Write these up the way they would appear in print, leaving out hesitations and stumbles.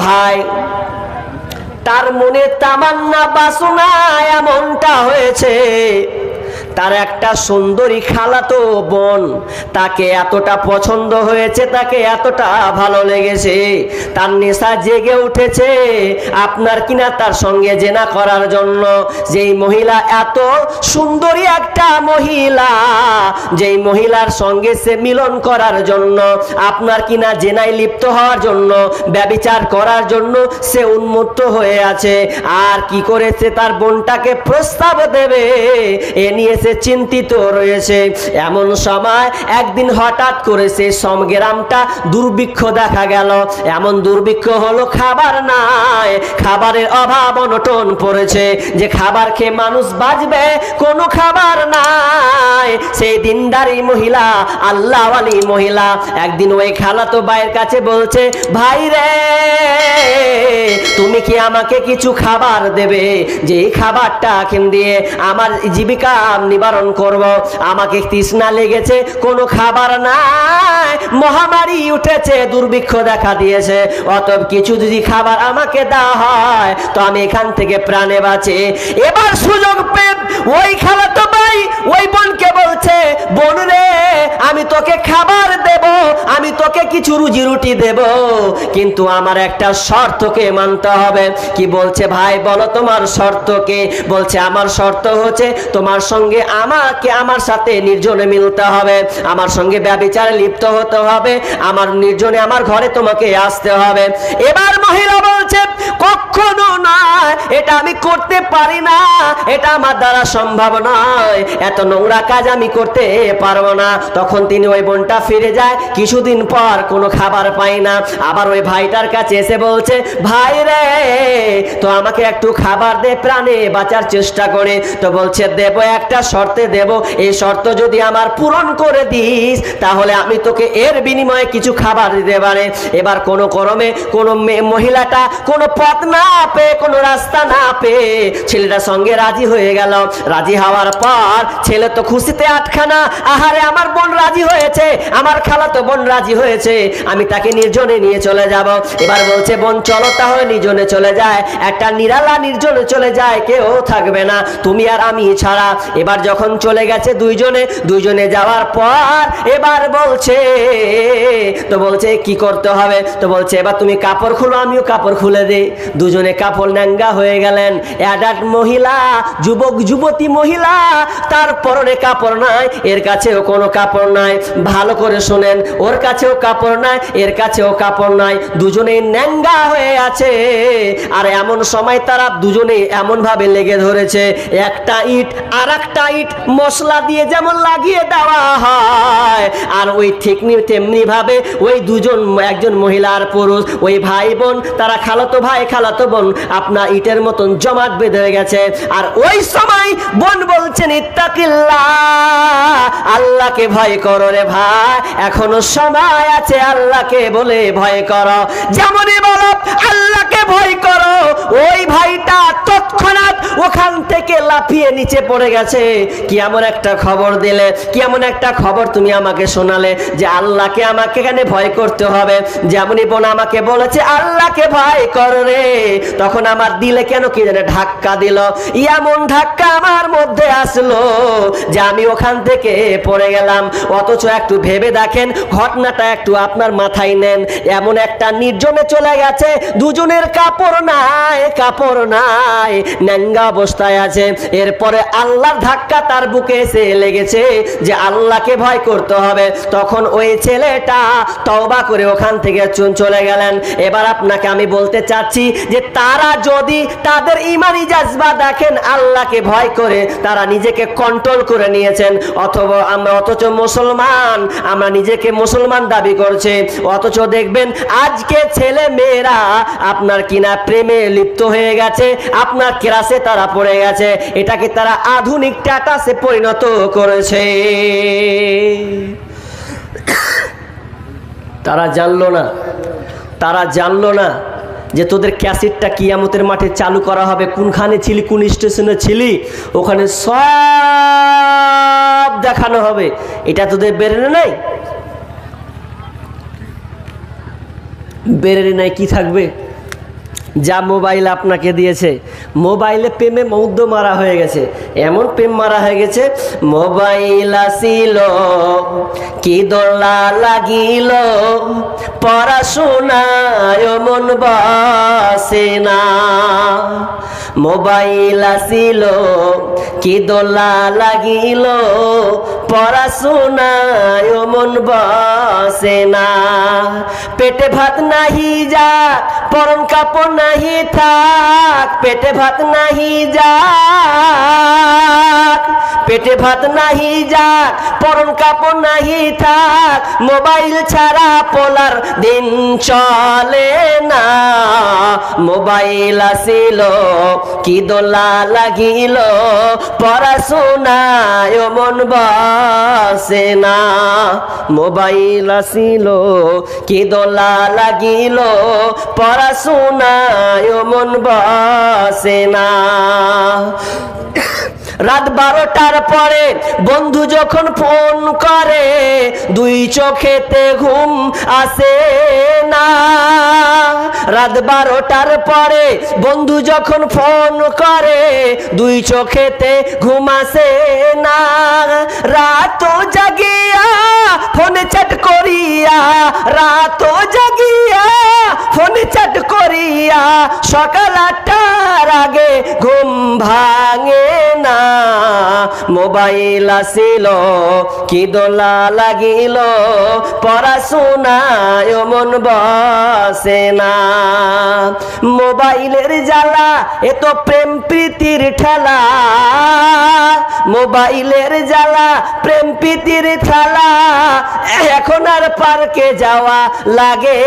ভাই তার মনে তামান্না বাসনা এমনটা হয়েছে, তার একটা সুন্দরী খালাতো বোন তাকে এতটা পছন্দ হয়েছে, তাকে এতটা ভালো লেগেছে, তার নেশা জেগে উঠেছে আপনার কিনা তার সঙ্গে জেনা করার জন্য। যেই মহিলা এত সুন্দরী একটা মহিলা, যেই মহিলার সঙ্গে সে মিলন করার জন্য, আপনার কিনা জেনায় লিপ্ত হওয়ার জন্য, ব্যভিচার করার জন্য সে উন্মত্ত হয়ে আছে। আর কি করেছে, তার বোনটাকে প্রস্তাব দেবে এ নিয়ে সে চিন্তিত রয়েছে। এমন সময় একদিন হঠাৎ করে সে গ্রামটা দুর্ভিক্ষ দেখা গেল। এমন দুর্ভিক্ষ হলো, খাবার নাই, খাবারের অভাব অনটন পড়েছে, যে খাবার খেয়ে মানুষ বাঁচবে কোনো খাবার নাই। সেই দিনদারি মহিলা, আল্লাহওয়ালি মহিলা একদিন ওই খালাতো ভাইয়ের কাছে বলছে, ভাই রে তুমি কি আমাকে কিছু খাবার দেবে, যে খাবারটা দিয়ে আমার জীবিকা নিবারণ করব। আমাকে তৃষ্ণা লেগেছে, কোনো খাবার নাই, মহামারী উঠেছে, দুর্ভিক্ষ দেখা দিয়েছে, অতএব কিছু যদি খাবার আমাকে দেওয়া হয় তো আমি এখান থেকে প্রাণে বাঁচি। এবার সুযোগ পেয়ে ওই খালাতো ভাই ওই বোনকে বলছে, বোন রে আমি তোকে খাবার দেব, আমি তোকে কিছু রুজি রুটি দেব, কিন্তু আমার একটা শর্তকে মানতে হবে। কি বলছে ভাই বলো তোমার শর্ত কি? বলছে আমার শর্ত হচ্ছে তোমার সঙ্গে আমাকে আমার সাথে নির্জনে মিলতে হবে, আমার সঙ্গে ব্যভিচারে লিপ্ত হতে হবে, আমার নির্জনে আমার ঘরে তোমাকে আসতে হবে। এবার মহিলা বলছে কখনো না, এটা আমি করতে পারি না, এটা আমার দ্বারা সম্ভব নয়, এত নোংরা কাজ আমি করতে পারবো না। তখন তিনি ওই বোনটা ফিরে যায়, কিছুদিন পর কোনো খাবার পায় না, আবার ওই ভাইটার কাছে এসে বলছে, ভাই রে তো আমাকে একটু খাবার দে, প্রাণে বাঁচার চেষ্টা করে। তো বলছে দেব, একটা শর্তে দেব, এই শর্ত যদি আমার পূরণ করে দিস তাহলে আমি তোকে এর বিনিময়ে কিছু খাবার দিতে পারে। এবার কোনো ক্রমে কোনো মহিলাটা কোনো পথ না পেয়ে, কোনো রাস্তা না পেয়ে ছেলেটার সঙ্গে রাজি হয়ে গেল। রাজি হওয়ার পর ছেলে তো খুশিতে আটখানা, আহারে আমার বোন রাজি হয়েছে, আমার খালাতো বোন রাজি হয়েছে, আমি তাকে নির্জনে নিয়ে চলে যাব। এবার বলছে বোন চলো তাহলে নির্জনে চলে যায়, একটা নিরালা নির্জনে চলে যায়, কেউ থাকবে না, তুমি আর আমি ছাড়া। এবার যখন চলে গেছে দুইজনে যাওয়ার পর এবার বলছে, তো বলছে কি করতে হবে? তো বলছে এবার তুমি কাপড় খুলো, আমিও কাপড় খুলে দেই। দুজনে কাপড় ন্যাঙ্গা হয়ে গেলেন। অ্যাডাল্ট মহিলা, যুবক যুবতী মহিলা, তার পরনে কাপড় নাই, এর কাছেও কোনো কাপড় নাই। ভালো করে শোনেন, ওর কাছেও কাপড় নাই, এর কাছেও কাপড় নাই, দুজনেই ন্যাঙ্গা হয়ে আছে। আর এমন সময় তারা দুজনেই এমন ভাবে লেগে ধরেছে, একটা ইট আর একটা ইট মশলা দিয়ে যেমন লাগিয়ে দেওয়া হয়, আর ওই ঠিক তেমনি ভাবে ওই দুজন, একজন মহিলা আর পুরুষ, ওই ভাই বোন, তারা খালাতো ভাই খালাতো বোন আপনার ইটের মতন জমাট বেঁধে গেছে। আর ওই সময় বোন বলছেন ইত্তাকিল্লাহ, আল্লাহকে ভয় করো রে ভাই, এখনো সময় আছে, আল্লাহকে বলে ভয় করো। যেমনই বলো আল্লাহকে ভয় করো, ওই ভাইটা তৎক্ষণাৎ ওখান থেকে লাফিয়ে নিচে পড়ে গেছে। কি এমন একটা খবর দিলে, কি এমন একটা খবর তুমি আমাকে শোনালে যে আল্লাহকে আমাকে এখানে ভয় করতে হবে। যেমনই বোন আমাকে বলেছে আল্লাহকে ভয় করো রে, তখন আমার দিলে কেন কি জানে ধাক্কা দিল, এমন ধাক্কা আমার মধ্যে আসলো যে আমি ওখান থেকে পড়ে গেলাম। অথচ একটু ভেবে দেখেন ঘটনাটা, একটু আপনার মাথায় নেন। এমন একটা নির্জনে চলে গেছে, দুজনের কাপড় নাই, কাপড় নাই, ন্যাঙ্গা অবস্থায় আছে। এরপরে আল্লাহর ধাক্কা তার বুকে এসে লেগেছে যে আল্লাহকে ভয় করতে হবে। তখন ওই ছেলেটা তওবা করে ওখান থেকে চলে গেলেন। এবার আপনাকে আমি বলতে চাচ্ছি যে তারা যদি তাদের ঈমানি জাজবা দেখেন, আল্লাহকে ভয় করে তারা নিজেকে কন্ট্রোল করে নিয়েছেন, অথবা অথচ মুসলমান, আমরা নিজেকে মুসলমান দাবি করছে, অথচ দেখবেন আজকে ছেলে মেয়েরা আপনার কিনা প্রেমে লিপ্ত হয়ে গেছে, আপনার ক্রাসে তারা পড়ে গেছে, এটাকে তারা আধুনিক স্ট্যাটাসে পরিণত করেছে। তারা জানলো না যে তোদের ক্যাসেটটা কিয়ামতের মাঠে চালু করা হবে, কোনখানে ছিলি, কোন স্টেশনে ছিলি, ওখানে সব দেখানো হবে। এটা তোদের বেরেনে নাই, বেরেনে নাই কি থাকবে? যা মোবাইল আপনাকে দিয়েছে, মোবাইলে প্রেমে মুগ্ধ মারা হয়ে গেছে, এমন প্রেম মারা হয়ে গেছে। মোবাইল আসিল কি দোলা লাগিল, পড়াশোনায় মন বসে না। মোবাইল আসিল কি দোলা লাগিল, পড়াশোনায় মন বসে না। পেটে ভাত নাহি যা, পরন কাপড় নাহি থাক, পেটে ভাত নাহি যা, পেটে ভাত নাহি যা, পরন কাপড় নাহি থাক, মোবাইল ছাড়া পোলার দিন চলে না। মোবাইল আসিল কি দোলা লাগিল, পড়াশোনায় মন বসে না। মোবাইল আসিল কি দোলা লাগিল, পড়াশোনায় মন বসে না। রাত 12টার পরে বন্ধু যখন ফোন করে, দুই চোখেতে ঘুম আসে না। রাত 12টার পরে বন্ধু যখন ফোন করে, দুই চোখেতে ঘুম আসে না। রাত জাগিয়া ফোনে চ্যাট করিয়া, রাত জাগিয়া ফোনে চ্যাট করিয়া, সকাল 8টার আগে ঘুম ভাঙে না। মোবাইল আসিল কি দোলা লাগিল, পড়াশোনায় মন বসে না। মোবাইলের জ্বালা এ তো প্রেম প্রীতির ঠেলা, মোবাইলের জ্বালা প্রেম প্রীতির ঠেলা, এখন আর পার্কে যাওয়া লাগে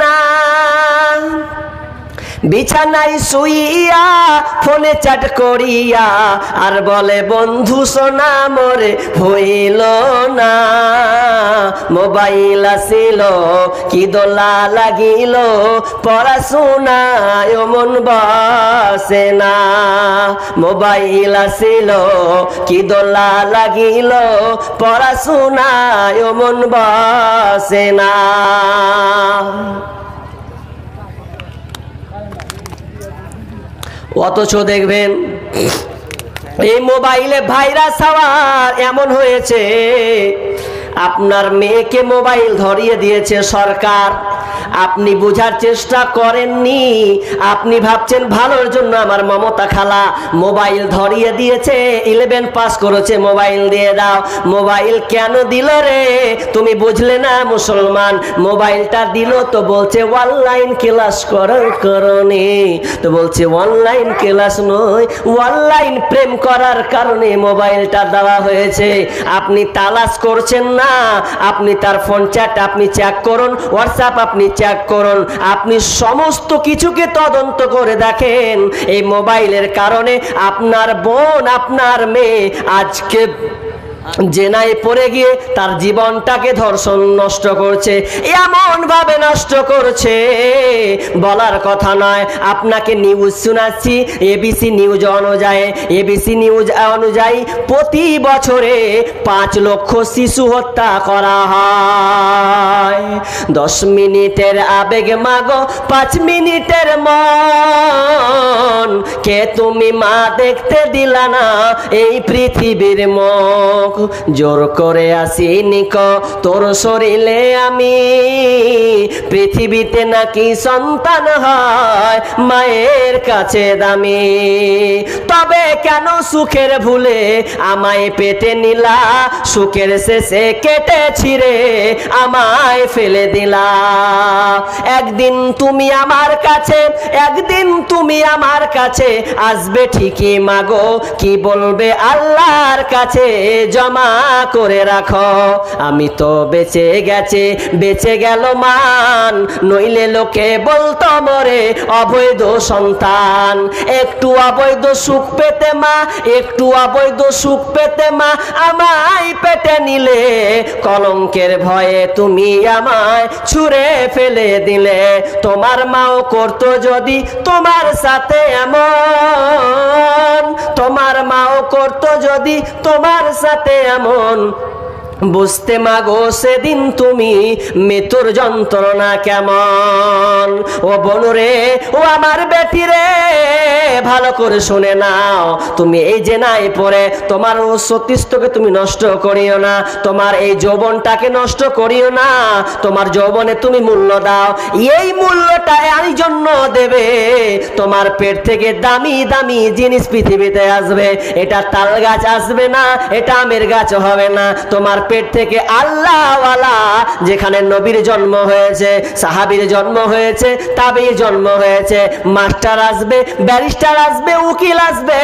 না। বিছানায় শুইয়া ফোনে চ্যাট করিয়া, আর বলে বন্ধু সোনা মোরে হইল না। মোবাইল আসিল কি দোলা লাগিল, পড়াশোনায় মন বসে না। মোবাইল আসিল কি দোলা লাগিল, পড়াশোনায় মন বসে না। অথচ দেখবেন এই মোবাইলে ভাইরাস হওয়ার এমন হয়েছে, আপনার মেয়েকে মোবাইল ধরিয়ে দিয়েছে সরকার, আপনি বোঝার চেষ্টা করেননি। আপনি ভাবছেন ভালোর জন্য আমার মমতা খালা মোবাইল ধরিয়ে দিয়েছে, 11 পাস করেছে, মোবাইল দিয়ে দাও। মোবাইল কেন দিল রে? তুমি বুঝলে না মুসলমান। মোবাইলটা দিল তো বলছে অনলাইন ক্লাস করার কারণে, তো বলছে অনলাইন ক্লাস নয়, অনলাইন প্রেম করার কারণে মোবাইলটা দেওয়া হয়েছে। আপনি তালাশ করছেন না, আপনি তার ফোন চ্যাট আপনি চেক করুন, হোয়াটসঅ্যাপ আপনি চেক করুন, আপনি সমস্ত কিছুকে তদন্ত করে দেখেন। এই মোবাইলের কারণে আপনার বোন আপনার মেয়ে আজকে জেনায় পড়ে গিয়ে তার জীবনটাকে ধর্ষণ নষ্ট করছে, এমন ভাবে নষ্ট করছে বলার কথা নয়। আপনাকে নিউজ শোনাচ্ছি, এবিসি নিউজ অনুযায়ী, এবিসি নিউজ অনুযায়ী প্রতি বছরে 5 লক্ষ শিশু হত্যা করা হয়। 10 মিনিটের আবেগ মাগো 5 মিনিটের মন, কে তুমি মা দেখতে দিলা না এই পৃথিবীর মুখ। জোর করে আসিনি ক তোর শরীরে আমি, পৃথিবীতে নাকি সন্তান হয় মায়ের কাছে দামি। তবে কেন সুখের ভুলে আমায় পেটে নিলা, সুখের শেষে কেটে ছিঁড়ে আমায় ফেলে দিলা। একদিন তুমি আমার কাছে, একদিন তুমি আমার কাছে আসবে ঠিকই মাগো, কি বলবে আল্লাহর কাছে জমা করে রাখো। আমি তো বেঁচে গেছে, বেঁচে গেল মান, নইলে লোকে বলতো মরে অবৈধ সন্তান। একটু অবৈধ সুখ পেতে মা, একটু অবৈধ সুখ পেতে মা আমায় পেটে নিলে, কলঙ্কের ভয়ে তুমি আমায় ছুঁড়ে ফেলে দিলে। তোমার মাও করতো যদি তোমার সাথে এমন, তোমার মাও করতো যদি তোমার সাথে এমন, বুঝতে মাগো সেদিন তুমি মৃত্যুর যন্ত্রণা কেমন। ও বনুরে, ও আমার বেটি রে, ভালো করে শুনে নাও, তুমি এই জেনায় পড়ে তোমার সতীত্বকে তুমি নষ্ট করিও না, তোমার এই যৌবনটাকে নষ্ট করিও না, তোমার যৌবনে তুমি মূল্য দাও। এই মূল্যটা এই জন্য দেবে, তোমার পেট থেকে দামি দামি জিনিস পৃথিবীতে আসবে। এটা তাল গাছ আসবে না, এটা আমের গাছ হবে না, তোমার পেট থেকে আল্লাহওয়ালা, যেখানে নবীর জন্ম হয়েছে, সাহাবীর জন্ম হয়েছে, তাবির জন্ম হয়েছে, মাস্টার আসবে, ব্যারিস্টার আসবে, উকিল আসবে,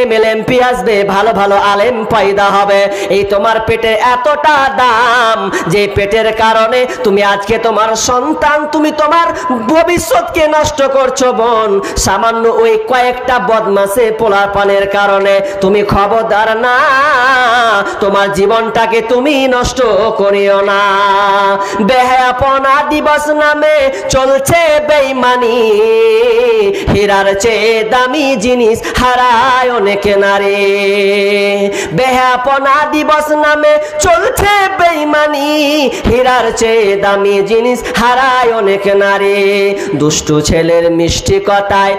এমএলএমপি আসবে, ভালো ভালো আলেম পয়দা হবে। এই তোমার পেটে এতটা দাম, যে পেটের কারণে তুমি আজকে তোমার সন্তান, তুমি তোমার ভবিষ্যৎকে নষ্ট করছো বোন, সামান্য ওই কয়েকটা বদমাশে পোলাপানের কারণে। তুমি খবরদার না, তোমার জীবনটাকে তুমি নষ্ট করিও না। বেহায়াপনা দিবস নামে চলছে বেঈমানি, হীরার চেয়ে দামি জিনিস হারায় অনেকে নারী। বেহায়াপনা দিবস নামে চলছে বেঈমানি, হীরার চেয়ে দামি জিনিস হারায় অনেক নারী। দুষ্টু ছেলের মিষ্টি কথায়,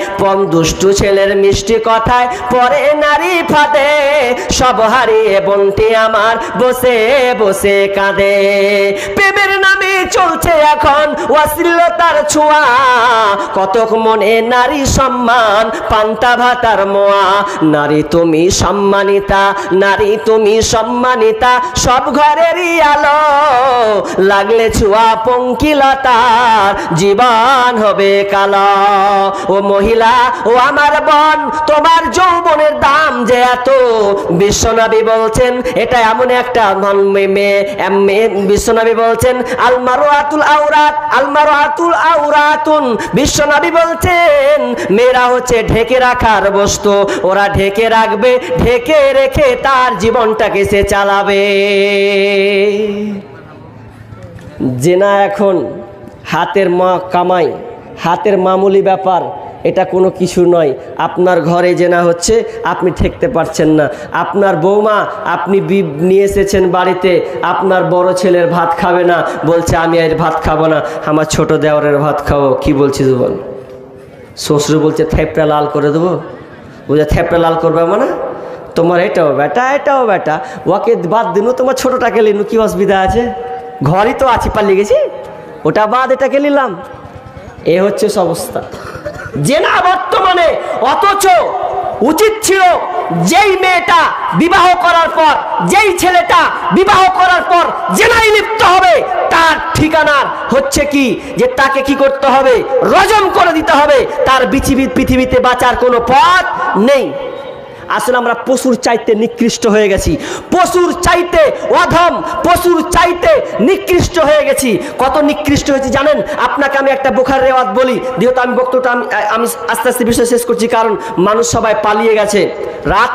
দুষ্টু ছেলের মিষ্টি কথায় পরে নারী ফাঁদে, সব হারিয়ে বোনটি আমার বসে বসে কাঁদে। প্রেমের নামে চলছে এখন অশ্লীলতার ছোঁয়া, কতক মনে নারী সম্মান পান্তা ভাতার মোয়া। নারী তুমি সম্মানিতা, নারী তুমি সম্মানিতা, সব ঘরেরই আলো, লাগলে ছোঁয়া পঙ্কিলতার জীবন হবে কালো। ও মহিলা, ও আমার বোন, তোমার যৌবনের দাম যে এত, বিশ্বনবী বলছেন এটা এমন একটা মেয়ে, বিশ্বনবী বলছেন আলমারুআতুল আওরাত, আলমারুআতুল আওরাতুন, বিশ্বনবী বলছেন মেয়েরা হচ্ছে ঢেকে রাখার বস্তু, ওরা ঢেকে রাখবে, ঢেকে রেখে তার জীবনটাকে সে চালাবে। জেনা এখন হাতের কামাই, হাতের মামুলি ব্যাপার, এটা কোনো কিছু নয়। আপনার ঘরে জেনা হচ্ছে, আপনি ঠেকতে পারছেন না। আপনার বৌমা, আপনি নিয়ে এসেছেন বাড়িতে, আপনার বড় ছেলের ভাত খাবে না, বলছে আমি এর ভাত খাবো না, আমার ছোট দেওরের ভাত খাবো। কি বলছিস বল? শ্বশুর বলছে থেপড়া লাল করে দেবো, বুঝে থেপড়া লাল করবে মানে তোমার এটাও বেটা, এটাও বেটা, ওকে বাদ দিনু, তোমার ছোটটাকে লিনু, কি অসুবিধা আছে? ঘরই তো আছি, পালিয়ে গেছি, ওটা বাদ, এটাকে নিলাম। এ হচ্ছে অবস্থা জেনা বর্তমানে। অথচ উচিত ছিল যেই মেয়েটা বিবাহ করার পর, যেই ছেলেটা বিবাহ করার পর জেনায় লিপ্ত হবে, তার ঠিকানা হচ্ছে কি, যে তাকে কি করতে হবে? রজম করে দিতে হবে, তার পৃথিবীতে বাঁচার কোনো পথ নেই। আসলে আমরা পশুর চাইতে নিকৃষ্ট হয়ে গেছি, পশুর চাইতে অধম, পশুর চাইতে নিকৃষ্ট হয়ে গেছি। কত নিকৃষ্ট হয়েছি জানেন? আপনাকে আমি একটা বুখারী রিওয়ায়াত বলি, যেহেতু আমি বক্তব্যটা আমি আস্তে আস্তে বিষয় শেষ করছি, কারণ মানুষ সবাই পালিয়ে গেছে। রাত